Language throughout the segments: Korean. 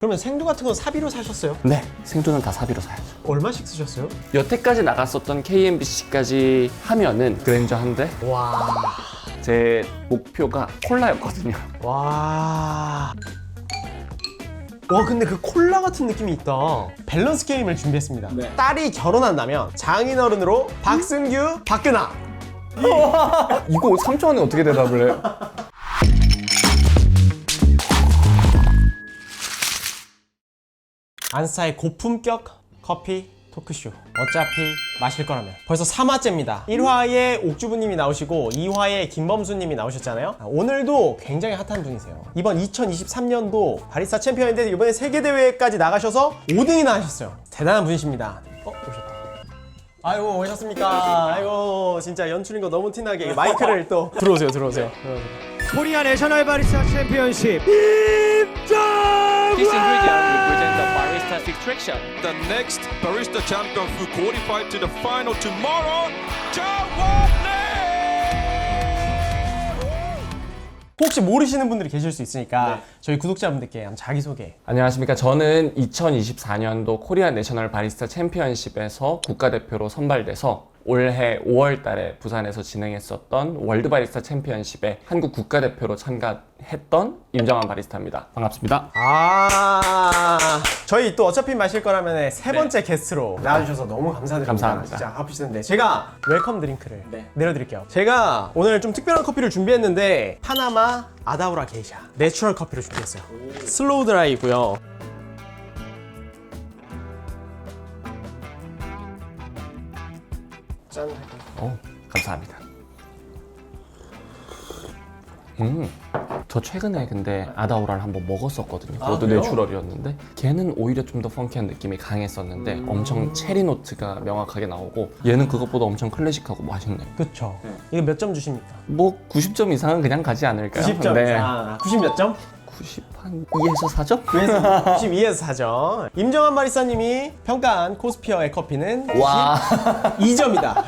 그러면 생두 같은 건 사비로 사셨어요? 네, 생두는 다 사비로 사야죠. 얼마씩 쓰셨어요? 여태까지 나갔었던 KMBC까지 하면은 그랜저 한 대? 와... 제 목표가 콜라였거든요. 와... 와 근데 그 콜라 같은 느낌이 있다. 밸런스 게임을 준비했습니다. 네. 딸이 결혼한다면 장인어른으로 박승규, 박근아. 이거 3초 안에 어떻게 대답을 해? 안스타의 고품격 커피 토크쇼. 어차피 마실 거라면. 벌써 3화째입니다. 1화에 옥주부님이 나오시고 2화에 김범수님이 나오셨잖아요. 오늘도 굉장히 핫한 분이세요. 이번 2023년도 바리스타 챔피언인데 이번에 세계대회까지 나가셔서 5등이나 하셨어요. 대단한 분이십니다. 오셨다. 아이고 오셨습니까? 아이고 진짜 연출인 거 너무 티나게 마이크를 또 들어오세요. 코리아 내셔널 바리스타 챔피언십 입장! This ingredient represents the barista's extraction. The next barista champion who qualified to the final tomorrow, Jawane! 혹시 모르시는 분들이 계실 수 있으니까 저희 구독자분들께 한번 자기소개. 안녕하십니까. 저는 2024년도 코리아 내셔널 바리스타 챔피언십에서 국가대표로 선발돼서 올해 5월 달에 부산에서 진행했었던 월드 바리스타 챔피언십에 한국 국가대표로 참가했던 임정환 바리스타입니다. 반갑습니다. 저희 또 어차피 마실 거라면 세 번째 게스트로 나와주셔서 너무 감사드립니다. 감사합니다. 진짜 아프시는데 제가 웰컴 드링크를 내려드릴게요. 제가 오늘 좀 특별한 커피를 준비했는데 파나마 아다우라 게이샤 내추럴 커피를 준비했어요. 슬로우 드라이고요. 짠. 감사합니다. 저 최근에 근데 아다우라를 한번 먹었었거든요. 그것도 그래요? 내추럴이었는데 걔는 오히려 좀 더 펑키한 느낌이 강했었는데 엄청 체리 노트가 명확하게 나오고 얘는 그것보다 엄청 클래식하고 맛있네요. 그쵸. 이거 몇 점 주십니까? 뭐 90점 이상은 그냥 가지 않을까요? 90점. 네. 90 몇 점? 90 한 2에서 4점? 92에서 4점. 임정환 바리스타님이 평가한 코스피어의 커피는 와 2점이다.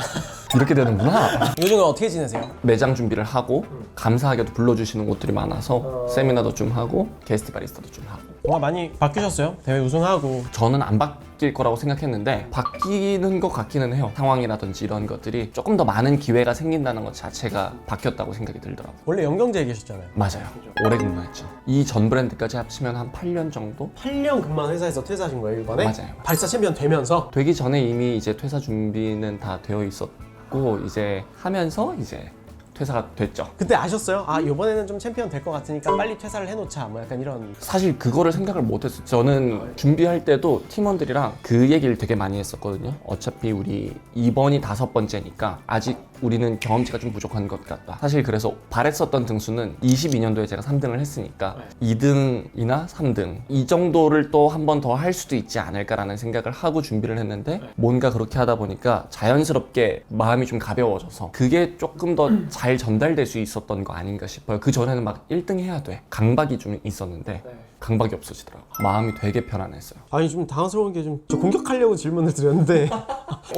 이렇게 되는구나. 요즘은 어떻게 지내세요? 매장 준비를 하고 감사하게도 불러주시는 곳들이 많아서 세미나도 좀 하고 게스트 바리스타도 좀 하고. 뭔가 많이 바뀌셨어요? 대회 우승하고. 저는 안 바뀔 거라고 생각했는데 바뀌는 것 같기는 해요. 상황이라든지 이런 것들이 조금 더 많은 기회가 생긴다는 것 자체가 바뀌었다고 생각이 들더라고요. 원래 영경제에 계셨잖아요. 맞아요. 오래 근무했죠. 이 전 브랜드까지 합치면 한 8년 정도? 8년 근무한 회사에서 퇴사하신 거예요, 이번에? 맞아요. 바리스타 챔피언 되면서? 되기 전에 이미 이제 퇴사 준비는 다 되어 있었고 이제 하면서 이제 퇴사가 됐죠. 그때 아셨어요? 아, 이번에는 좀 챔피언 될 것 같으니까 빨리 퇴사를 해놓자. 뭐 약간 이런. 사실 그거를 생각을 못했어요. 저는 준비할 때도 팀원들이랑 그 얘기를 되게 많이 했었거든요. 어차피 우리 이번이 5번째니까 아직 우리는 경험치가 좀 부족한 것 같다. 사실 그래서 바랬었던 등수는 22년도에 제가 3등을 했으니까 2등이나 3등 이 정도를 또 한 번 더 할 수도 있지 않을까라는 생각을 하고 준비를 했는데 뭔가 그렇게 하다 보니까 자연스럽게 마음이 좀 가벼워져서 그게 조금 더 잘 전달될 수 있었던 거 아닌가 싶어요. 그 전에는 막 1등 해야 돼. 강박이 좀 있었는데 강박이 없어지더라고요. 마음이 되게 편안했어요. 아니, 좀 당황스러운 게 좀 저 공격하려고 질문을 드렸는데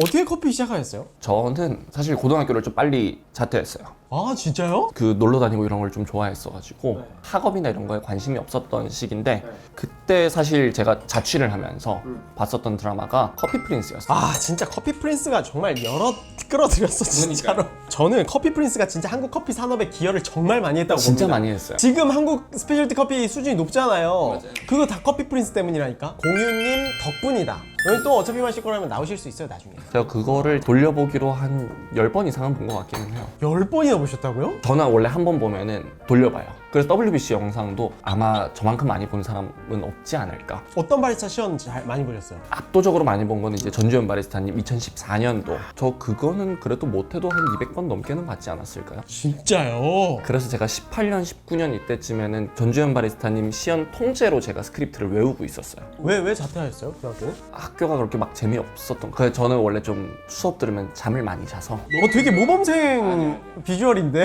어떻게 커피 시작하셨어요? 저는 사실 고등학교를 좀 빨리 자퇴했어요. 아, 진짜요? 그 놀러 다니고 이런 걸 좀 좋아했어가지고 학업이나 이런 거에 관심이 없었던 시기인데 그때 사실 제가 자취를 하면서 봤었던 드라마가 커피 프린스였어요. 아, 진짜 커피 프린스가 정말 여러 끌어들였어, 진짜로. 저는 커피 프린스가 진짜 한국 커피 산업에 기여를 정말 많이 했다고 진짜 봅니다. 많이 했어요. 지금 한국 스페셜티 커피 수준이 높잖아요. 그거 다 커피 프린스 때문이라니까. 공유님 덕분이다. 여기 또 어차피 마실 거라면 나오실 수 있어요, 나중에. 제가 그거를 돌려보기로 한 10번 이상은 본 것 같기는 해요. 10번이나 보셨다고요? 저는 원래 한 번 보면은 돌려봐요. 그래서 WBC 영상도 아마 저만큼 많이 본 사람은 없지 않을까. 어떤 바리스타 시연 잘 많이 보셨어요? 압도적으로 많이 본 거는 이제 전주현 바리스타님 2014년도. 저 그거는 그래도 못해도 한 200번 넘게는 봤지 않았을까요? 진짜요? 그래서 제가 18년, 19년 이때쯤에는 전주현 바리스타님 시연 통째로 제가 스크립트를 외우고 있었어요. 왜 자퇴하셨어요, 그때는? 학교가 그렇게 막 재미없었던 거예요. 저는 원래 좀 수업 들으면 잠을 많이 자서 되게 모범생 비주얼인데?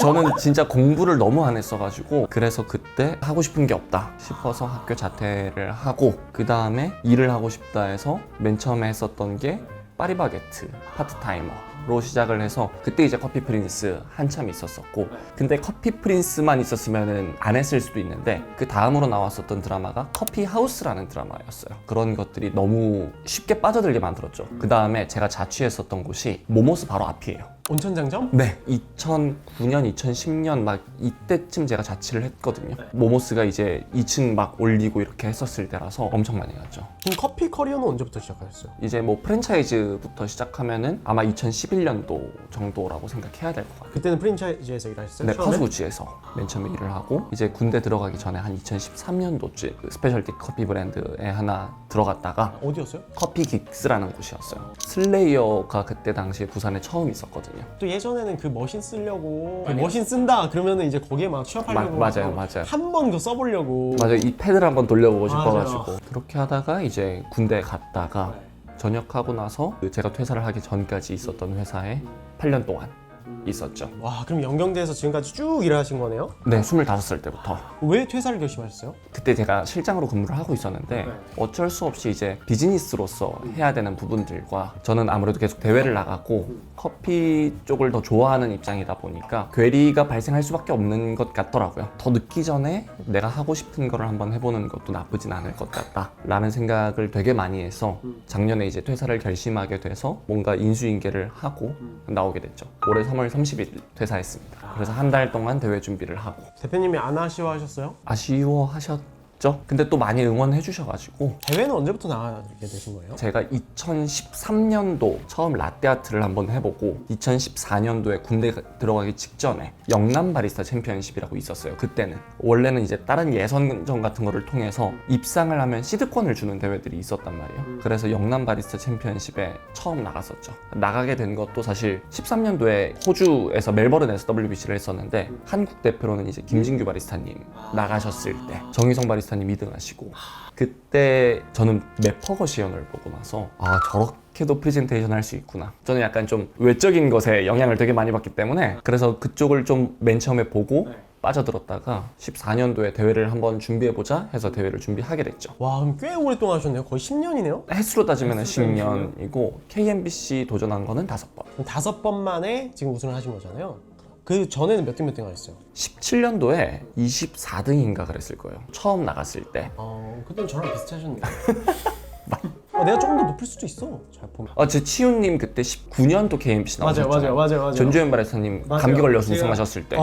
저는 진짜 공부를 너무 안 했어가지고 그래서 그때 하고 싶은 게 없다 싶어서 학교 자퇴를 하고 그 다음에 일을 하고 싶다 해서 맨 처음에 했었던 게 파리바게트 파트타이머 로 시작을 해서 그때 이제 커피 프린스 한참 있었었고 근데 커피 프린스만 있었으면은 안 했을 수도 있는데 그 다음으로 나왔었던 드라마가 커피 하우스라는 드라마였어요. 그런 것들이 너무 쉽게 빠져들게 만들었죠. 그 다음에 제가 자취했었던 곳이 모모스 바로 앞이에요. 온천장점? 네, 2009년, 2010년 막 이때쯤 제가 자취를 했거든요. 모모스가 이제 2층 막 올리고 이렇게 했었을 때라서 엄청 많이 갔죠. 그럼 커피 커리어는 언제부터 시작하셨어요? 이제 뭐 프랜차이즈부터 시작하면은 아마 2011년도 정도라고 생각해야 될 것 같아요. 그때는 프랜차이즈에서 일하셨어요? 네, 처음에? 퍼스구치에서 맨 처음에 일을 하고 이제 군대 들어가기 전에 한 2013년도쯤 그 스페셜티 커피 브랜드에 하나 들어갔다가 어디였어요? 커피 긱스라는 곳이었어요. 슬레이어가 그때 당시에 부산에 처음 있었거든요. 또 예전에는 그 머신 쓰려고 머신 쓴다 그러면은 이제 거기에 막 취업하려고 맞아요. 한 번 더 써보려고 맞아요. 이 패드를 한번 돌려보고 맞아요. 싶어가지고 그렇게 하다가 이제 군대 갔다가 전역하고 나서 제가 퇴사를 하기 전까지 있었던 회사에 8년 동안 있었죠. 와 그럼 연경대에서 지금까지 쭉 일하신 거네요? 네, 25살 때부터. 왜 퇴사를 결심하셨어요? 그때 제가 실장으로 근무를 하고 있었는데 어쩔 수 없이 이제 비즈니스로서 해야 되는 부분들과 저는 아무래도 계속 대회를 나가고 커피 쪽을 더 좋아하는 입장이다 보니까 괴리가 발생할 수밖에 없는 것 같더라고요. 더 늦기 전에 내가 하고 싶은 거를 한번 해보는 것도 나쁘진 않을 것 같다 라는 생각을 되게 많이 해서 작년에 이제 퇴사를 결심하게 돼서 뭔가 인수인계를 하고 나오게 됐죠. 올해 3월 30일 퇴사했습니다. 그래서 한 달 동안 대회 준비를 하고. 대표님이 안 아쉬워하셨어요? 아쉬워하셨죠? 근데 또 많이 응원해 주셔가지고 대회는 언제부터 나가게 되신 거예요? 제가 2013년도 처음 라떼아트를 한번 해보고 2014년도에 군대 들어가기 직전에 영남 바리스타 챔피언십이라고 있었어요. 그때는 원래는 이제 다른 예선전 같은 거를 통해서 입상을 하면 시드권을 주는 대회들이 있었단 말이에요. 그래서 영남 바리스타 챔피언십에 처음 나갔었죠. 나가게 된 것도 사실 13년도에 호주에서 멜버른 SWBC를 했었는데 한국 대표로는 이제 김진규 바리스타님 나가셨을 때 정희성 바리스타님 2등 하시고 그때 저는 매퍼거시연을 보고 나서 아 저렇게도 프레젠테이션 할 수 있구나. 저는 약간 좀 외적인 것에 영향을 되게 많이 받기 때문에 그래서 그쪽을 좀 맨 처음에 보고 빠져들었다가 14년도에 대회를 한번 준비해보자 해서 대회를 준비하게 됐죠. 와 그럼 꽤 오랫동안 하셨네요. 거의 10년이네요? 횟수로 따지면 10년이고 KMBC 도전한 거는 5번. 5번 만에 지금 우승을 하신 거잖아요. 그 전에는 몇 등 하셨어요? 17년도에 24등인가 그랬을 거예요. 처음 나갔을 때. 그때는 저랑 비슷하셨네요. 내가 조금 더 높을 수도 있어. 잘 보면. 제 치훈님 그때 19년도 KMBC 나오셨잖아요. 맞아요. 전주현 바리스타님 맞아요. 감기 걸려서 제가- 우승하셨을 때.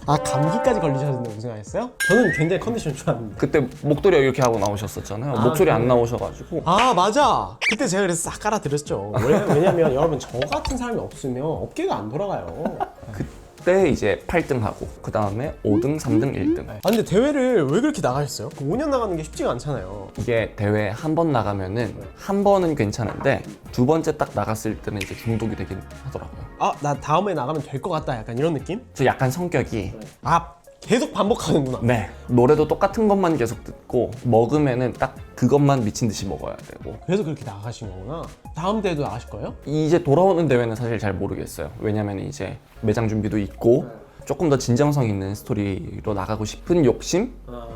감기까지 걸리셨는데 우승하셨어요? 저는 굉장히 컨디션 좋았는데. 그때 목도리 이렇게 하고 나오셨었잖아요. 목소리 안 나오셔가지고. 맞아. 그때 제가 그래서 싹 깔아드렸죠. 왜냐면 여러분 저 같은 사람이 없으면 업계가 안 돌아가요. 그때 이제 8등하고 그 다음에 5등, 3등, 1등. 근데 대회를 왜 그렇게 나가셨어요? 5년 나가는 게 쉽지가 않잖아요. 이게 대회 한 번 나가면은 한 번은 괜찮은데 두 번째 딱 나갔을 때는 이제 중독이 되긴 하더라고요. 나 다음에 나가면 될 것 같다. 약간 이런 느낌? 저 약간 성격이 계속 반복하는구나. 네, 노래도 똑같은 것만 계속 듣고 먹으면은 딱 그것만 미친 듯이 먹어야 되고. 그래서 그렇게 나가신 거구나. 다음 대회도 나가실 거예요? 이제 돌아오는 대회는 사실 잘 모르겠어요. 왜냐면 이제 매장 준비도 있고 조금 더 진정성 있는 스토리로 나가고 싶은 욕심,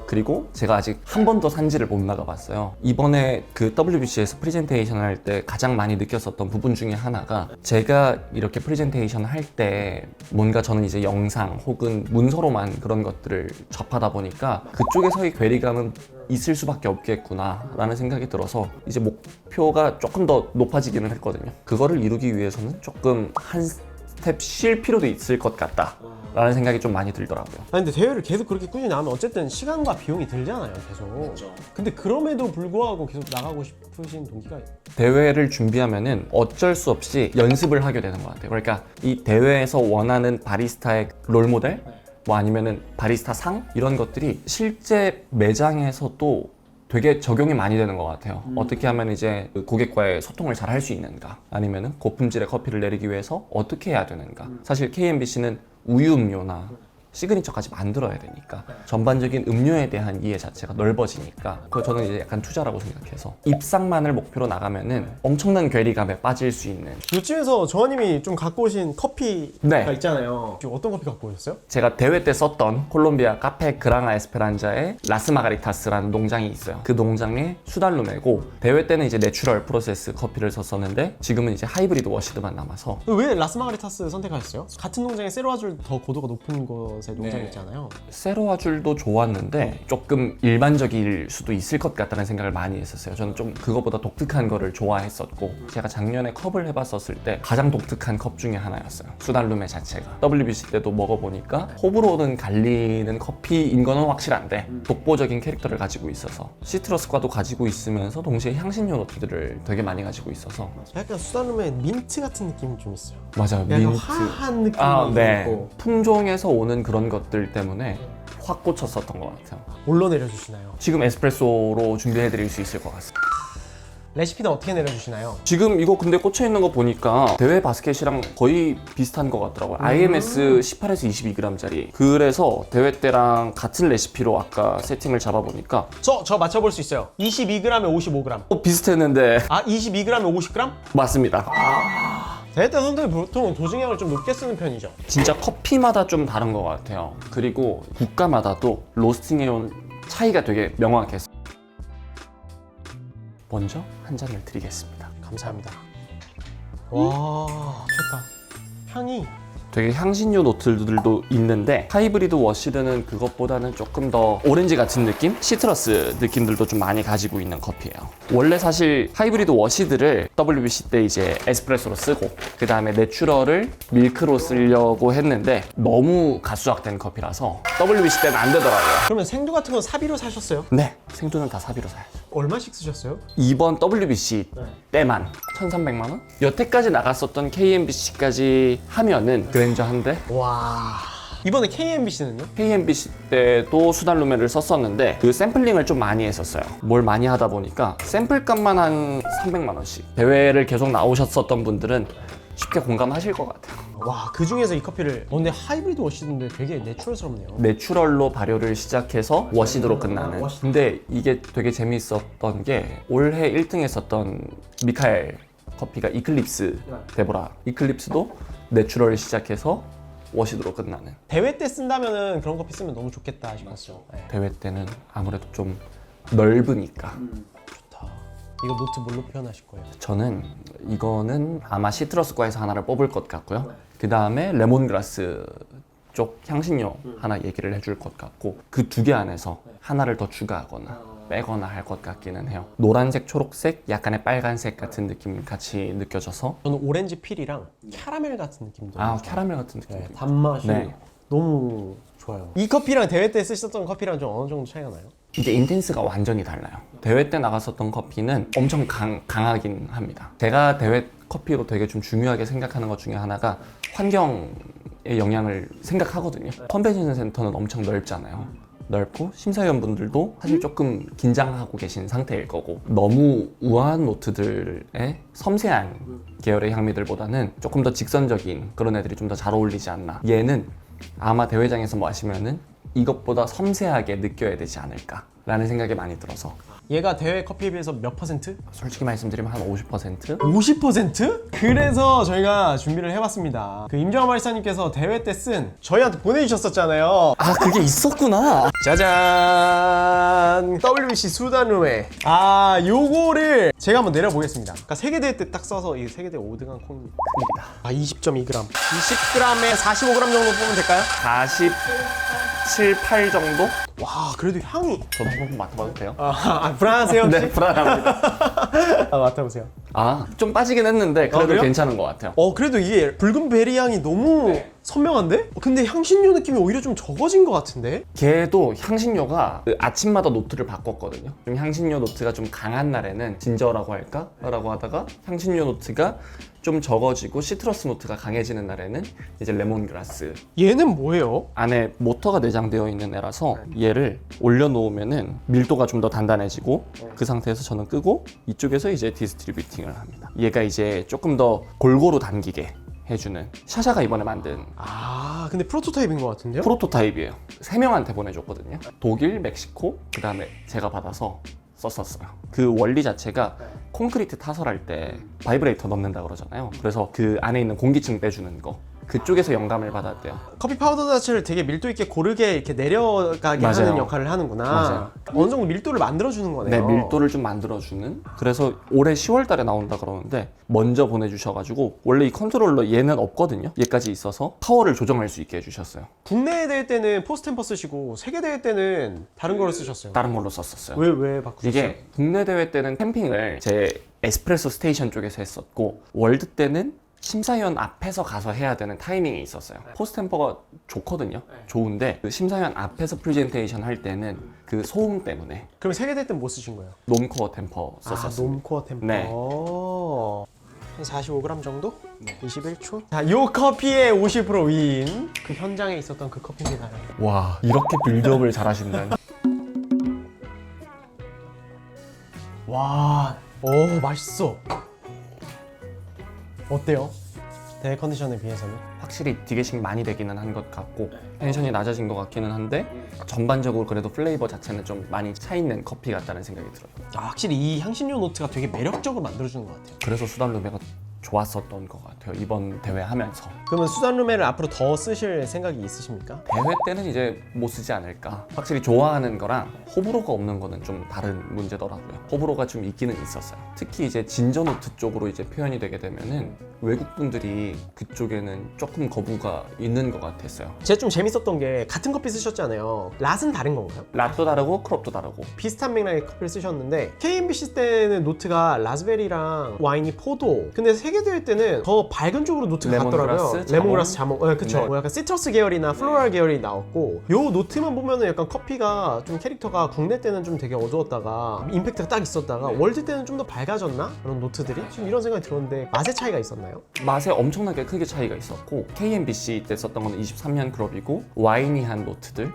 그리고 제가 아직 한 번도 산지를 못 나가봤어요. 이번에 그 WBC에서 프레젠테이션 할 때 가장 많이 느꼈었던 부분 중에 하나가 제가 이렇게 프레젠테이션 할 때 뭔가 저는 이제 영상 혹은 문서로만 그런 것들을 접하다 보니까 그쪽에서의 괴리감은 있을 수밖에 없겠구나 라는 생각이 들어서 이제 목표가 조금 더 높아지기는 했거든요. 그거를 이루기 위해서는 조금 한 스텝 쉴 필요도 있을 것 같다 라는 생각이 좀 많이 들더라고요. 근데 대회를 계속 그렇게 꾸준히 나가면 어쨌든 시간과 비용이 들잖아요, 계속. 근데 그럼에도 불구하고 계속 나가고 싶으신 동기가 대회를 준비하면은 어쩔 수 없이 연습을 하게 되는 것 같아요. 그러니까 이 대회에서 원하는 바리스타의 롤모델, 뭐 아니면은 바리스타 상 이런 것들이 실제 매장에서도 되게 적용이 많이 되는 것 같아요. 어떻게 하면 이제 고객과의 소통을 잘 할 수 있는가, 아니면은 고품질의 커피를 내리기 위해서 어떻게 해야 되는가. 사실 KMBC는 우유 음료나 시그니처까지 만들어야 되니까 전반적인 음료에 대한 이해 자체가 넓어지니까 그거 저는 이제 약간 투자라고 생각해서 입상만을 목표로 나가면은 엄청난 괴리감에 빠질 수 있는 요쯤에서 조아님이 좀 갖고 오신 커피가 네. 있잖아요. 지금 어떤 커피 갖고 오셨어요? 제가 대회 때 썼던 콜롬비아 카페 그라나 에스페란자의 라스 마가리타스라는 농장이 있어요. 그 농장의 수달루메고 대회 때는 이제 내추럴 프로세스 커피를 썼었는데 지금은 이제 하이브리드 워시드만 남아서 왜 라스마가리타스 선택하셨어요? 같은 농장에 세로아줄 더 고도가 높은 곳에 농장이 네. 있잖아요. 세로아줄도 좋았는데 조금 일반적일 수도 있을 것 같다는 생각을 많이 했었어요. 저는 좀 그거보다 독특한 거를 좋아했었고 제가 작년에 컵을 해봤었을 때 가장 독특한 컵 중에 하나였어요. 수달루메 자체가 WBC 때도 먹어보니까 호불호는 갈리는 커피인 거는 확실한데 독보적인 캐릭터를 가지고 있어서 시트러스과도 가지고 있으면서 동시에 향신료 노트들을 되게 많이 가지고 있어서 약간 수달룸에 민트 같은 느낌이 좀 있어요. 맞아요. 약간 민트 화한 느낌이 네. 있고 품종에서 오는 그런 것들 때문에 확 꽂혔었던 것 같아요. 올로 내려주시나요? 지금 에스프레소로 준비해드릴 수 있을 것 같습니다. 레시피는 어떻게 내려주시나요? 지금 이거 근데 꽂혀있는 거 보니까 대회 바스켓이랑 거의 비슷한 것 같더라고요. IMS 18에서 22g짜리. 그래서 대회 때랑 같은 레시피로 아까 세팅을 잡아보니까 저 맞춰볼 수 있어요. 22g에 55g. 비슷했는데 아 22g에 50g? 맞습니다. 대회 때 선수들이 보통 도중량을 좀 높게 쓰는 편이죠. 진짜 커피마다 좀 다른 것 같아요. 그리고 국가마다도 로스팅해온 차이가 되게 명확했어요. 먼저 한 잔을 드리겠습니다. 감사합니다. 와 좋다. 향이 되게 향신료 노트들도 있는데 하이브리드 워시드는 그것보다는 조금 더 오렌지 같은 느낌? 시트러스 느낌들도 좀 많이 가지고 있는 커피예요. 원래 사실 하이브리드 워시드를 WBC 때 이제 에스프레소로 쓰고 그 다음에 내추럴을 밀크로 쓰려고 했는데 너무 가수학된 커피라서 WBC 때는 안 되더라고요. 그러면 생두 같은 건 사비로 사셨어요? 네, 생두는 다 사비로 사야죠. 얼마씩 쓰셨어요? 이번 WBC 때만 1,300만 원? 여태까지 나갔었던 KMBC까지 하면은 그랜저 한 대? 와 이번에 KMBC는요? KMBC 때도 수달루메를 썼었는데 그 샘플링을 좀 많이 했었어요. 뭘 많이 하다 보니까 샘플값만 한 300만 원씩. 대회를 계속 나오셨었던 분들은 쉽게 공감하실 것 같아요. 와 그 중에서 이 커피를 근데 하이브리드 워시드인데 되게 내추럴스럽네요. 내추럴로 발효를 시작해서 워시드로 끝나는. 근데 이게 되게 재미있었던 게 올해 1등 했었던 미카엘 커피가 이클립스 데보라. 이클립스도 내추럴 시작해서 워시드로 끝나는. 대회 때 쓴다면은 그런 커피 쓰면 너무 좋겠다 싶었죠. 네. 대회 때는 아무래도 좀 넓으니까. 좋다. 이거 노트 뭘로 표현하실 거예요? 저는 이거는 아마 시트러스과에서 하나를 뽑을 것 같고요. 그 다음에 레몬그라스 쪽 향신료 하나 얘기를 해줄 것 같고 그 두 개 안에서 하나를 더 추가하거나 빼거나 할 것 같기는 해요. 노란색, 초록색, 약간의 빨간색 같은 느낌이 같이 느껴져서 저는 오렌지 필이랑 캐러멜 같은 느낌도 캐러멜 같은 느낌. 네, 단맛이 네. 너무 좋아요. 이 커피랑 대회 때 쓰셨던 커피랑 좀 어느 정도 차이가 나요? 이게 인텐스가 완전히 달라요. 대회 때 나갔었던 커피는 엄청 강하긴 합니다. 제가 대회 커피로 되게 좀 중요하게 생각하는 것 중에 하나가 환경의 영향을 생각하거든요. 컨벤션 센터는 엄청 넓잖아요. 넓고 심사위원분들도 사실 조금 긴장하고 계신 상태일 거고 너무 우아한 노트들의 섬세한 계열의 향미들보다는 조금 더 직선적인 그런 애들이 좀 더 잘 어울리지 않나. 얘는 아마 대회장에서 마시면은 이것보다 섬세하게 느껴야 되지 않을까 라는 생각이 많이 들어서 얘가 대회 커피에 비해서 몇 퍼센트? 솔직히 말씀드리면 한 50%? 50%? 그래서 저희가 준비를 해봤습니다. 그 임정환 마리사님께서 대회 때 쓴 저희한테 보내주셨었잖아요. 아 그게 있었구나. 짜잔! WBC 수단룸에 요거를 제가 한번 내려보겠습니다. 그러니까 세계대회 때 딱 써서 이 세계대회 5등한 콩입니다. 큽니다. 20.2g. 20g에 45g 정도 뽑으면 될까요? 47, 8 정도? 와 그래도 향이 저도 한번 맡아봐도 돼요? 불안하세요 혹시? 네, 불안합니다. 맡아보세요. 좀 빠지긴 했는데 그래도 그래요? 괜찮은 것 같아요. 그래도 이게 붉은 베리 향이 너무 선명한데? 근데 향신료 느낌이 오히려 좀 적어진 것 같은데? 걔도 향신료가 그 아침마다 노트를 바꿨거든요. 좀 향신료 노트가 좀 강한 날에는 진저라고 할까? 라고 하다가 향신료 노트가 좀 적어지고 시트러스 노트가 강해지는 날에는 이제 레몬그라스. 얘는 뭐예요? 안에 모터가 내장되어 있는 애라서 얘를 올려놓으면은 밀도가 좀 더 단단해지고 그 상태에서 저는 끄고 이쪽에서 이제 디스트리뷰팅을 합니다. 얘가 이제 조금 더 골고루 당기게 해주는 샤샤가 이번에 만든 아 근데 프로토타입인 것 같은데요? 프로토타입이에요. 3명한테 보내줬거든요. 독일, 멕시코, 그 다음에 제가 받아서 썼었어요. 그 원리 자체가 콘크리트 타설할 때 바이브레이터 넣는다 그러잖아요. 그래서 그 안에 있는 공기층 빼주는 거, 그쪽에서 영감을 받았대요. 커피 파우더 자체를 되게 밀도 있게 고르게 이렇게 내려가게 맞아요. 하는 역할을 하는구나. 맞아요. 어느 정도 밀도를 만들어주는 거네요. 네, 밀도를 좀 만들어주는. 그래서 올해 10월 달에 나온다 그러는데 먼저 보내주셔가지고, 원래 이 컨트롤러 얘는 없거든요. 얘까지 있어서 파워를 조정할 수 있게 해주셨어요. 국내 대회 때는 포스템퍼 쓰시고 세계 대회 때는 다른 거를 쓰셨어요. 다른 걸로 썼었어요. 왜 바꾸셨어요? 이게 국내 대회 때는 캠핑을 제 에스프레소 스테이션 쪽에서 했었고, 월드 때는 심사위원 앞에서 가서 해야 되는 타이밍이 있었어요. 포스템퍼가 좋거든요. 좋은데 그 심사위원 앞에서 프레젠테이션 할 때는 그 소음 때문에 그럼 세계 대회 때는 뭐 쓰신 거예요? 놈코어 템퍼 썼었어요. 놈코어 템퍼. 네. 한 45g 정도? 21초? 자, 요 커피의 50% 위인 그 현장에 있었던 그 커피입니다. 와, 이렇게 빌드업을 잘하신다니. 와, 오 맛있어. 어때요? 대회 컨디션에 비해서는? 확실히 디게싱 많이 되기는 한 것 같고 텐션이 낮아진 것 같기는 한데 전반적으로 그래도 플레이버 자체는 좀 많이 차있는 커피 같다는 생각이 들어요. 아, 확실히 이 향신료 노트가 되게 매력적으로 만들어주는 것 같아요. 그래서 수단 루메가 좋았었던 것 같아요. 이번 대회 하면서. 그러면 수단 루메를 앞으로 더 쓰실 생각이 있으십니까? 대회 때는 이제 못 쓰지 않을까. 확실히 좋아하는 거랑 호불호가 없는 거는 좀 다른 문제더라고요. 호불호가 좀 있기는 있었어요. 특히 이제 진저 노트 쪽으로 이제 표현이 되게 되면은 외국 분들이 그쪽에는 조금 거부가 있는 것 같았어요. 제가 좀 재밌었던 게 같은 커피 쓰셨잖아요. 랏은 다른 건가요? 랏도 다르고 크롭도 다르고. 비슷한 맥락의 커피를 쓰셨는데 KMBC 때는 노트가 라즈베리랑 와인이 포도, 근데 세계대회 때는 더 밝은 쪽으로 노트가 레몬그라스, 갔더라고요. 자몽. 레몬그라스, 자몽. 네, 그쵸. 네. 뭐 약간 시트러스 계열이나 플로럴 계열이 나왔고, 요 노트만 보면은 약간 커피가 좀 캐릭터가 국내 때는 좀 되게 어두웠다가 임팩트가 딱 있었다가 월드 때는 좀 더 밝아졌나? 그런 노트들이? 지금 이런 생각이 들었는데 맛의 차이가 있었나요? 맛에 엄청나게 크게 차이가 있었고 KMBC 때 썼던 거는 23년 크롭이고 와이니한 노트들,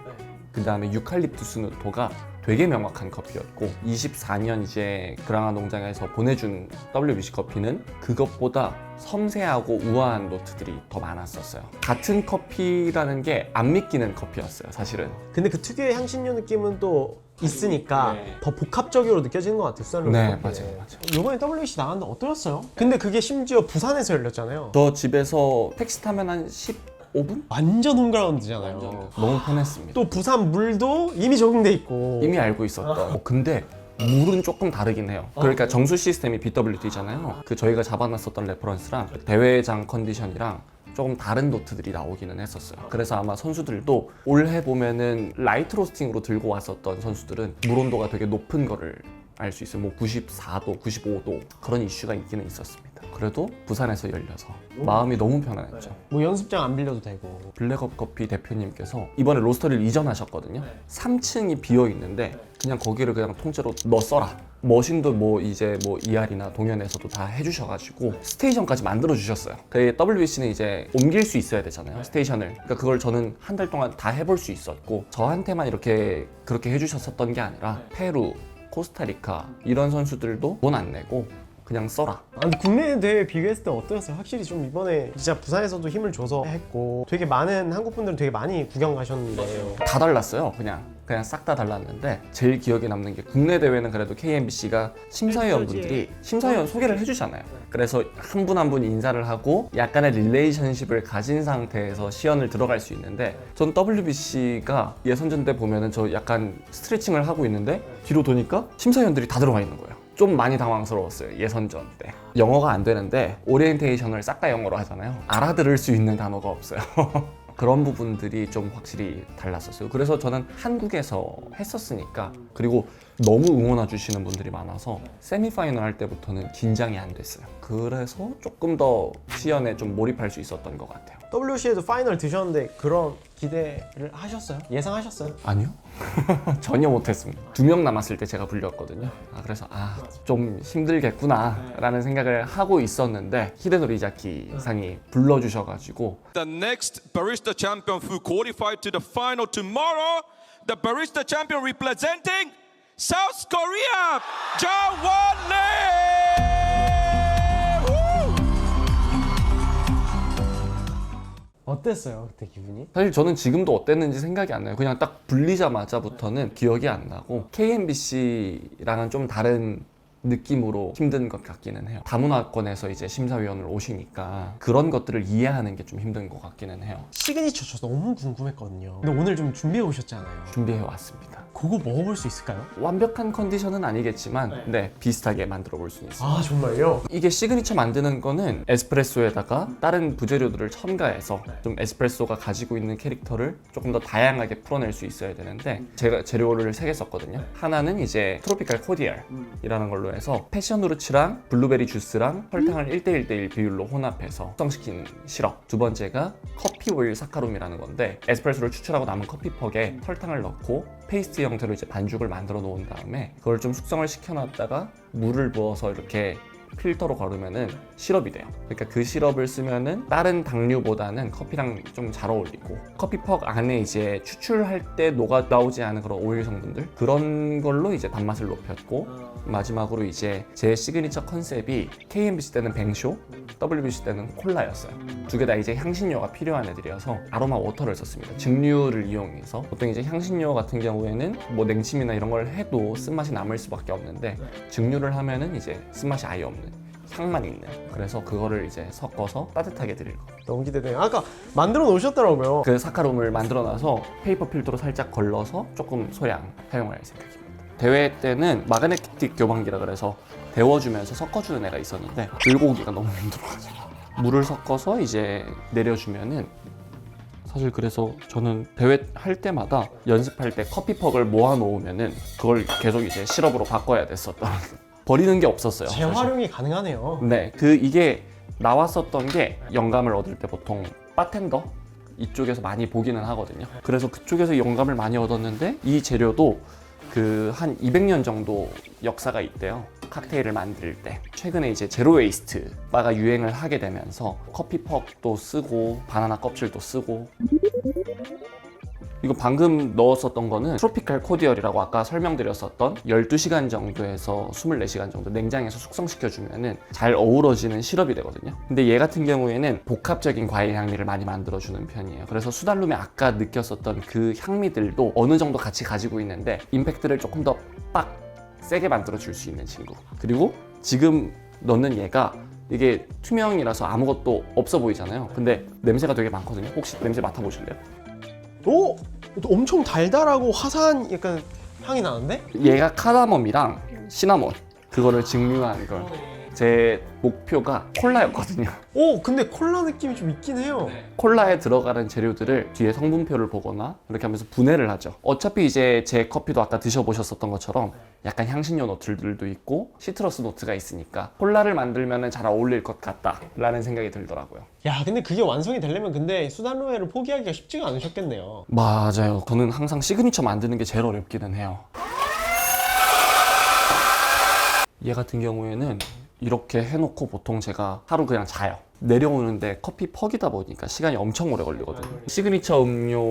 그 다음에 유칼립투스 노토가 되게 명확한 커피였고 24년 이제 그랑아 농장에서 보내준 WBC 커피는 그것보다 섬세하고 우아한 노트들이 더 많았었어요. 같은 커피라는 게 안 믿기는 커피였어요, 사실은. 근데 그 특유의 향신료 느낌은 또 있으니까 더 복합적으로 느껴지는 것 같아요. 수단 네, 루메 커피. 맞아요. 이번에 WBC 나갔는데 어떠셨어요? 근데 그게 심지어 부산에서 열렸잖아요. 저 집에서 택시 타면 한 15분? 완전 홈그라운드잖아요. 너무 편했습니다. 또 부산 물도 이미 적응돼 있고. 이미 알고 있었던. 근데 물은 조금 다르긴 해요. 그러니까 정수 시스템이 BWD잖아요. 그 저희가 잡아놨었던 레퍼런스랑 대회장 컨디션이랑 조금 다른 노트들이 나오기는 했었어요. 그래서 아마 선수들도 올해 보면은 라이트 로스팅으로 들고 왔었던 선수들은 물 온도가 되게 높은 거를 알 수 있어요. 뭐 94도, 95도 그런 이슈가 있기는 있었습니다. 그래도 부산에서 열려서 마음이 너무 편안했죠. 뭐 연습장 안 빌려도 되고. 블랙업 커피 대표님께서 이번에 로스터리를 이전하셨거든요. 3층이 비어 있는데 그냥 거기를 그냥 통째로 너 써라. 머신도 뭐 이제 뭐 ER이나 동현에서도 다 해주셔가지고 스테이션까지 만들어 주셨어요. 그 WBC는 이제 옮길 수 있어야 되잖아요, 스테이션을. 그러니까 그걸 저는 한 달 동안 다 해볼 수 있었고 저한테만 이렇게 그렇게 해주셨었던 게 아니라 페루, 코스타리카 이런 선수들도 돈 안 내고 그냥 써라. 근데 국내 대회 비교했을 때 어떠셨어요? 확실히 좀 이번에 진짜 부산에서도 힘을 줘서 했고 되게 많은 한국 분들은 되게 많이 구경 가셨는데 다 달랐어요. 그냥 싹 다 달랐는데 제일 기억에 남는 게 국내 대회는 그래도 KMBC가 심사위원분들이 심사위원 소개를 해주잖아요. 그래서 한 분 한 분 인사를 하고 약간의 릴레이션십을 가진 상태에서 시연을 들어갈 수 있는데 전 WBC가 예선전 때 보면은 저 약간 스트레칭을 하고 있는데 뒤로 도니까 심사위원들이 다 들어가 있는 거예요. 좀 많이 당황스러웠어요, 예선전 때. 영어가 안 되는데 오리엔테이션을 싹 다 영어로 하잖아요. 알아들을 수 있는 단어가 없어요. 그런 부분들이 좀 확실히 달랐었어요. 그래서 저는 한국에서 했었으니까, 그리고 너무 응원해 주시는 분들이 많아서 세미파이널 할 때부터는 긴장이 안 됐어요. 그래서 조금 더 시연에 좀 몰입할 수 있었던 것 같아요. WC에도 파이널 드셨는데 그런 기대를 하셨어요? 예상하셨어요? 아니요. 전혀 못했습니다. 2명 남았을 때 제가 불렸거든요. 그래서 좀 힘들겠구나 라는 생각을 하고 있었는데 히데노리 이자키 상이 불러주셔가지고 The next barista champion who qualified to the final tomorrow, the barista champion representing South Korea, Ja-Won Lee! Woo! 어땠어요 그때 기분이? 사실 저는 지금도 어땠는지 생각이 안 나요. 그냥 딱 불리자마자부터는 기억이 안 나고 KMBC랑은 좀 다른 느낌으로 힘든 것 같기는 해요. 다문화권에서 이제 심사위원을 오시니까 그런 것들을 이해하는 게 좀 힘든 것 같기는 해요. 시그니처 저 너무 궁금했거든요. 근데 오늘 좀 준비해 오셨잖아요. 준비해 왔습니다. 그거 먹어볼 수 있을까요? 완벽한 컨디션은 아니겠지만 네, 비슷하게 만들어 볼 수 있어요. 아 정말요? 이게 시그니처 만드는 거는 에스프레소에다가 다른 부재료들을 첨가해서 좀 에스프레소가 가지고 있는 캐릭터를 조금 더 다양하게 풀어낼 수 있어야 되는데 제가 재료를 3개 썼거든요. 하나는 이제 트로피칼 코디얼이라는 걸로 해서 패션후르츠랑 블루베리 주스랑 설탕을 1:1:1 비율로 혼합해서 숙성시킨 시럽. 두 번째가 커피 오일 사카롬이라는 건데 에스프레소를 추출하고 남은 커피퍽에 설탕을 넣고 페이스트 형태로 이제 반죽을 만들어 놓은 다음에 그걸 좀 숙성을 시켜놨다가 물을 부어서 이렇게 필터로 거르면은 시럽이 돼요. 그러니까 그 시럽을 쓰면은 다른 당류보다는 커피랑 좀 잘 어울리고 커피퍽 안에 이제 추출할 때 녹아 나오지 않은 그런 오일 성분들 그런 걸로 이제 단맛을 높였고 마지막으로 이제 제 시그니처 컨셉이 KMBC 때는 뱅쇼, WBC 때는 콜라였어요. 두 개 다 이제 향신료가 필요한 애들이어서 아로마 워터를 썼습니다. 증류를 이용해서 보통 이제 향신료 같은 경우에는 뭐 냉침이나 이런 걸 해도 쓴맛이 남을 수밖에 없는데 증류를 하면은 이제 쓴맛이 아예 없는 향만 있는 그래서 그거를 이제 섞어서 따뜻하게 드릴 거예요. 너무 기대돼요. 아까 만들어 놓으셨더라고요. 그 사카롬을 만들어 놔서 페이퍼 필터로 살짝 걸러서 조금 소량 사용할 생각입니다. 대회 때는 마그네틱 교반기라 그래서 데워주면서 섞어주는 애가 있었는데 들고 오기가 너무 힘들어가지고 물을 섞어서 이제 내려주면은 사실 그래서 저는 대회 할 때마다 연습할 때 커피퍽을 모아 놓으면은 그걸 계속 이제 시럽으로 바꿔야 됐었던 버리는 게 없었어요. 사실. 재활용이 가능하네요. 네, 이게 나왔었던 게 영감을 얻을 때 보통 바텐더 이쪽에서 많이 보기는 하거든요. 그래서 그쪽에서 영감을 많이 얻었는데 이 재료도 그 한 200년 정도 역사가 있대요. 칵테일을 만들 때 최근에 이제 제로 웨이스트 바가 유행을 하게 되면서 커피퍽도 쓰고 바나나 껍질도 쓰고 이거 방금 넣었었던 거는 트로피칼 코디얼이라고 아까 설명드렸었던 12시간 정도에서 24시간 정도 냉장에서 숙성시켜주면은 잘 어우러지는 시럽이 되거든요. 근데 얘 같은 경우에는 복합적인 과일 향미를 많이 만들어주는 편이에요. 그래서 수달룸에 아까 느꼈었던 그 향미들도 어느 정도 같이 가지고 있는데 임팩트를 조금 더 빡 세게 만들어줄 수 있는 친구. 그리고 지금 넣는 얘가 이게 투명이라서 아무것도 없어 보이잖아요. 근데 냄새가 되게 많거든요. 혹시 냄새 맡아보실래요? 오! 엄청 달달하고 화사한 약간 향이 나는데? 얘가 카다멈이랑 시나몬 그거를 증류한 걸. 제 목표가 콜라였거든요. 오! 근데 콜라 느낌이 좀 있긴 해요. 콜라에 들어가는 재료들을 뒤에 성분표를 보거나 이렇게 하면서 분해를 하죠. 어차피 이제 제 커피도 아까 드셔보셨었던 것처럼 약간 향신료 노트들도 있고 시트러스 노트가 있으니까 콜라를 만들면 잘 어울릴 것 같다 라는 생각이 들더라고요. 야, 근데 그게 완성이 되려면 근데 수달로에를 포기하기가 쉽지가 않으셨겠네요. 맞아요. 저는 항상 시그니처 만드는 게 제일 어렵기는 해요. 얘 같은 경우에는 이렇게 해놓고 보통 제가 하루 그냥 자요. 내려오는데 커피 퍽이다 보니까 시간이 엄청 오래 걸리거든요. 시그니처 음료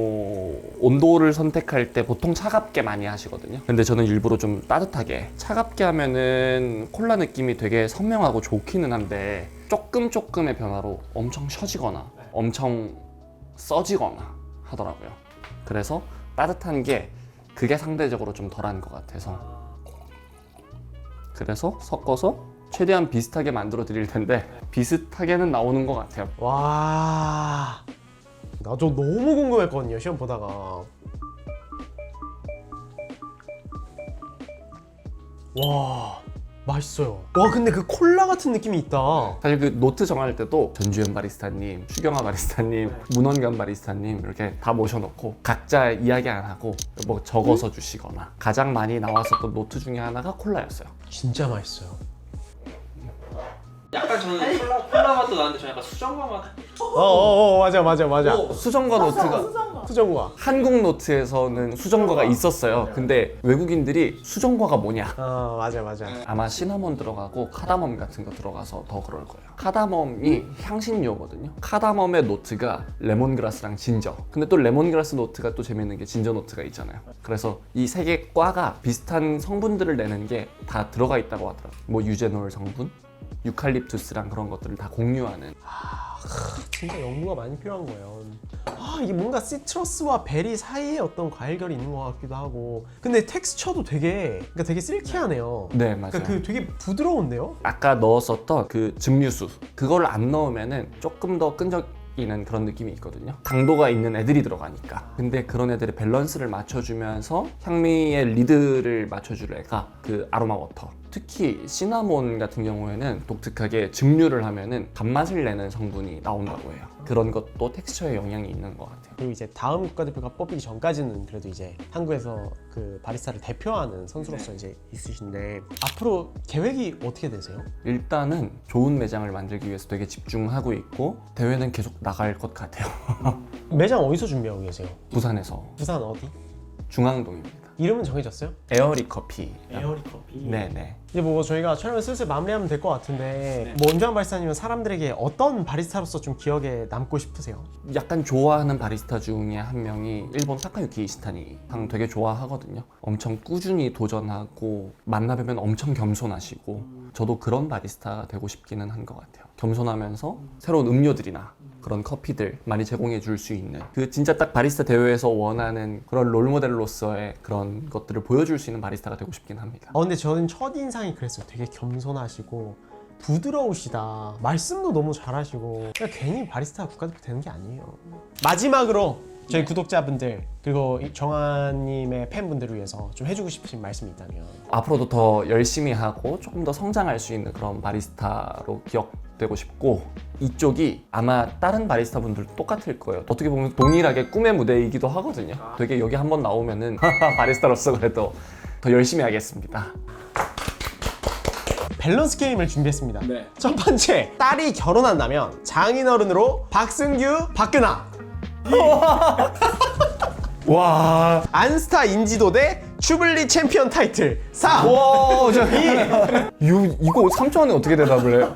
온도를 선택할 때 보통 차갑게 많이 하시거든요. 근데 저는 일부러 좀 따뜻하게 차갑게 하면은 콜라 느낌이 되게 선명하고 좋기는 한데 조금의 변화로 엄청 셔지거나 엄청 써지거나 하더라고요. 그래서 따뜻한 게 그게 상대적으로 좀 덜한 것 같아서 그래서 섞어서 최대한 비슷하게 만들어 드릴 텐데 비슷하게는 나오는 것 같아요. 와, 나 저 너무 궁금했거든요, 시험 보다가. 와, 맛있어요. 와, 근데 그 콜라 같은 느낌이 있다. 사실 그 노트 정할 때도 전주현 바리스타님, 추경아 바리스타님, 문원관 바리스타님 이렇게 다 모셔놓고 각자 이야기 안 하고 뭐 적어서 주시거나 가장 많이 나왔었던 노트 중에 하나가 콜라였어요. 진짜 맛있어요. 약간 저는 콜라 맛도 나는데 저 약간 수정과 맛. 맞아. 수정과 노트가 수정과. 한국 노트에서는 수정과가 있었어요. 근데 외국인들이 수정과가 뭐냐? 맞아. 아마 시나몬 들어가고 카다멈 같은 거 들어가서 더 그럴 거예요. 카다멈이 향신료거든요. 카다멈의 노트가 레몬그라스랑 진저. 근데 또 레몬그라스 노트가 또 재밌는 게 진저 노트가 있잖아요. 그래서 이 세 개 과가 비슷한 성분들을 내는 게 다 들어가 있다고 하더라고요. 뭐 유제놀 성분, 유칼립투스랑 그런 것들을 다 공유하는. 진짜 연구가 많이 필요한 거예요. 이게 뭔가 시트러스와 베리 사이에 어떤 과일결이 있는 것 같기도 하고. 근데 텍스처도 그러니까 되게 실키하네요. 네, 맞아요. 그러니까 그 되게 부드러운데요? 아까 넣었었던 그 즙류수 그걸 안 넣으면은 조금 더 끈적이는 그런 느낌이 있거든요. 당도가 있는 애들이 들어가니까. 근데 그런 애들의 밸런스를 맞춰주면서 향미의 리드를 맞춰줄 애가 그 아로마 워터. 특히 시나몬 같은 경우에는 독특하게 즙류를 하면은 단맛을 내는 성분이 나온다고 해요. 그런 것도 텍스처에 영향이 있는 것 같아요. 그리고 이제 다음 국가대표가 뽑히기 전까지는 그래도 이제 한국에서 그 바리스타를 대표하는 선수로서 이제 있으신데 앞으로 계획이 어떻게 되세요? 일단은 좋은 매장을 만들기 위해서 되게 집중하고 있고 대회는 계속 나갈 것 같아요. 매장 어디서 준비하고 계세요? 부산에서 부산 어디? 중앙동입니다. 이름은 정해졌어요? 에어리 커피. 에어리 커피. 네네. 이제 뭐 저희가 촬영을 슬슬 마무리하면 될 것 같은데 뭐 원주환 바리스타님은 사람들에게 어떤 바리스타로서 좀 기억에 남고 싶으세요? 약간 좋아하는 바리스타 중에 한 명이 일본 타카유키 이시타니 상 되게 좋아하거든요. 엄청 꾸준히 도전하고 만나뵈면 엄청 겸손하시고 저도 그런 바리스타 되고 싶기는 한 것 같아요. 겸손하면서 새로운 음료들이나 그런 커피들 많이 제공해 줄 수 있는 그 진짜 딱 바리스타 대회에서 원하는 그런 롤모델로서의 그런 것들을 보여줄 수 있는 바리스타가 되고 싶긴 합니다. 근데 저는 첫인상이 그랬어요. 되게 겸손하시고 부드러우시다. 말씀도 너무 잘하시고 그냥 괜히 바리스타 국가대표 되는 게 아니에요. 마지막으로 저희 구독자분들 그리고 정한님의 팬분들을 위해서 좀 해주고 싶으신 말씀이 있다면. 앞으로도 더 열심히 하고 조금 더 성장할 수 있는 그런 바리스타로 기억되고 싶고 이쪽이 아마 다른 바리스타 분들도 똑같을 거예요. 어떻게 보면 동일하게 꿈의 무대이기도 하거든요. 되게 여기 한번 나오면은 바리스타로서 그래도 더 열심히 하겠습니다. 밸런스 게임을 준비했습니다. 네. 첫 번째, 딸이 결혼한다면 장인어른으로 박승규, 박근아. 와, 안스타 인지도 대 추블리 챔피언 타이틀. 3, 와, 이거 3초 안에 어떻게 대답을 해요?